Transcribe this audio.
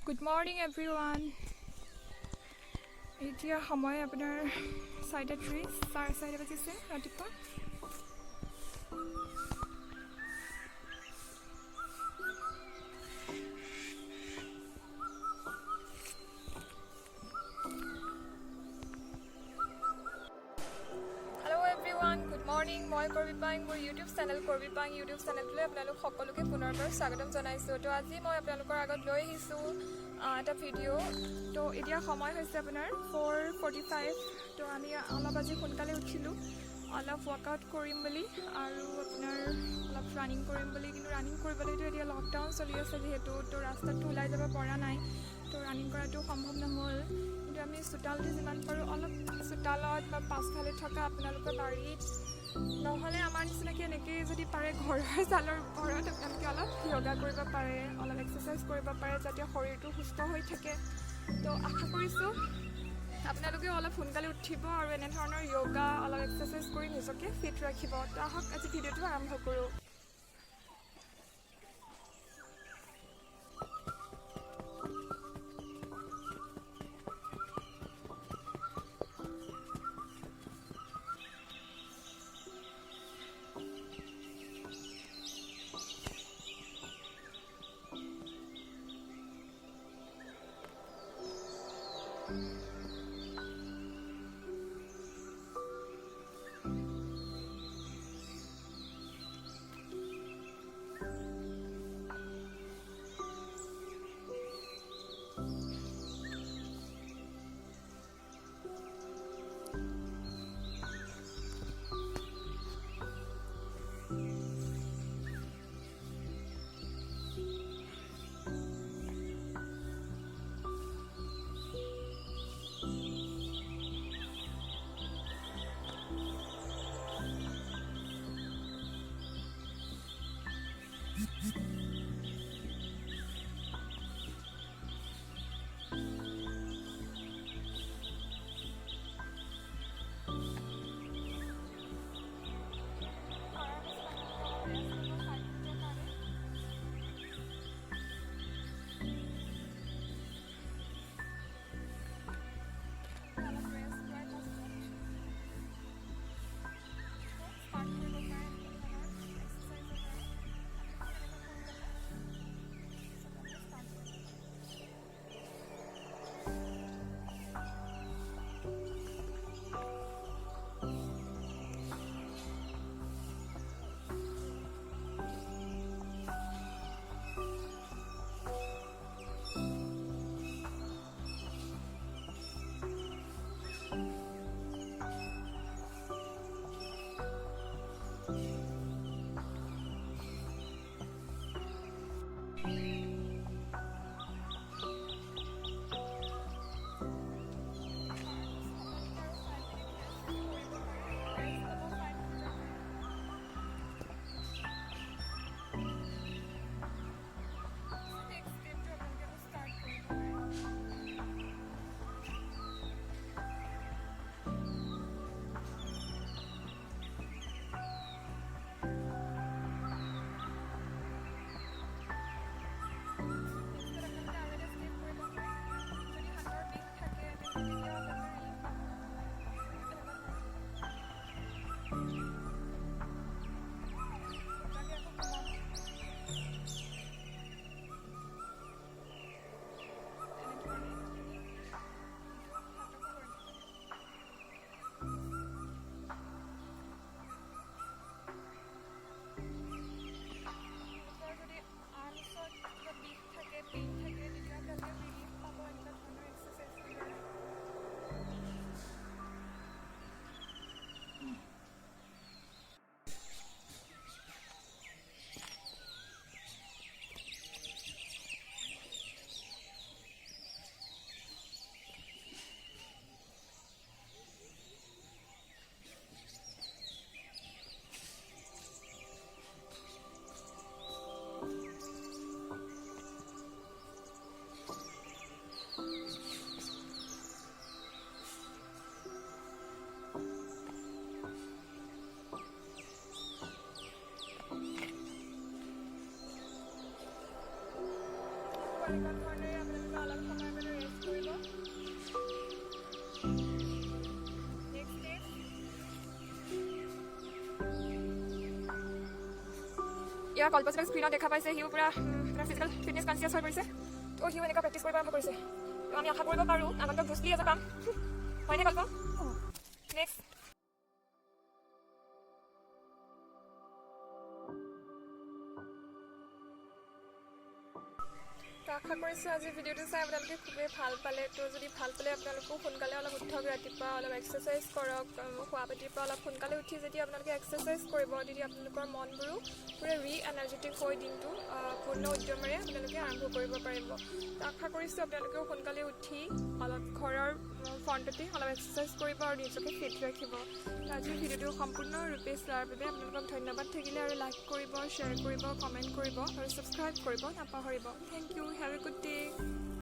Good morning everyone. এতিয়া সময় আপোনাৰ 4:30 4:30 বাজিছে ৰাতিপুৱা। Hello everyone, good morning. মই কৰবিপাং মোৰ YouTube চেনেল কৰবিপাং YouTube চেনেলটোলৈ আপোনালোক সকলোকে পুনৰবাৰ স্বাগতম জনাইছোঁ। তো আজি মই আপোনালোকৰ আগত লৈ আহিছোঁ এটা ভিডিঅ'। তো এতিয়া সময় হৈছে আপোনাৰ 4:45। তো আমি অলপ আজি সোনকালে উঠিলোঁ, অলপ ৱৰ্কআউট কৰিম বুলি আৰু আপোনাৰ অলপ ৰানিং কৰিম বুলি। কিন্তু ৰানিং কৰিবলৈতো এতিয়া লকডাউন চলি আছে যিহেতু, তো ৰাস্তাততো ওলাই যাব পৰা নাই, তো ৰানিং কৰাটো সম্ভৱ নহ'ল। কিন্তু আমি চোতালতে যিমান পাৰোঁ অলপ চোতালত বা পাছফালে থকা আপোনালোকৰ বাৰীত নহ'লে আমাৰ নিচিনাকৈ এনেকৈ যদি পাৰে ঘৰৰ চালৰ ওপৰত আপোনালোকে অলপ য়োগা কৰিব পাৰে, অলপ এক্সাৰচাইজ কৰিব পাৰে যাতে শৰীৰটো সুস্থ হৈ থাকে। তো আশা কৰিছোঁ আপোনালোকেও অলপ সোনকালে উঠিব আৰু এনেধৰণৰ য়োগা অলপ এক্সাৰচাইজ কৰি নিজকে ফিট ৰাখিব। তো আহক আজি ভিডিঅ'টো আৰম্ভ কৰোঁ। আপোনালোকে অলপ সময় মানে ৰেষ্ট কৰিব। ইয়াৰ কল্পচিলাক স্ক্ৰীণত দেখা পাইছে, সিও পুৰা ফিজিকেল ফিটনেছ কনচিয়াছ হৈ পৰিছে। তো সিও এনেকুৱা প্ৰেক্টিছ কৰিব আৰম্ভ কৰিছে। তো আমি আশা কৰিব পাৰোঁ আগন্তক ভুচলি এটা পাম, হয়নে কল্প? নেক্সট তো আশা কৰিছোঁ আজি ভিডিঅ'টো চাই আপোনালোকে খুবেই ভাল পালে। তো যদি ভাল পালে আপোনালোকেও সোনকালে অলপ উঠক, ৰাতিপুৱা অলপ এক্সাৰচাইজ কৰক। শুৱা পাতিৰ পৰা অলপ সোনকালে উঠি যদি আপোনালোকে এক্সাৰচাইজ কৰিব, তেতিয়া আপোনালোকৰ মনবোৰো পুৰা এনাৰ্জেটিক হৈ দিনটো পূৰ্ণ উদ্যমেৰে আপোনালোকে আৰম্ভ কৰিব পাৰিব। তো আশা কৰিছোঁ আপোনালোকেও সোনকালে উঠি অলপ ঘৰৰ ফ্ৰণ্টতে অলপ এক্সাৰচাইজ কৰিব আৰু নিজকে ফিট ৰাখিব। আজিৰ ভিডিঅ'টো সম্পূৰ্ণৰূপে চোৱাৰ বাবে আপোনালোকক ধন্যবাদ থাকিলে, আৰু লাইক কৰিব, শ্বেয়াৰ কৰিব, কমেণ্ট কৰিব আৰু ছাবস্ক্ৰাইব কৰিব নাপাহৰিব। Thank you. Have a good day.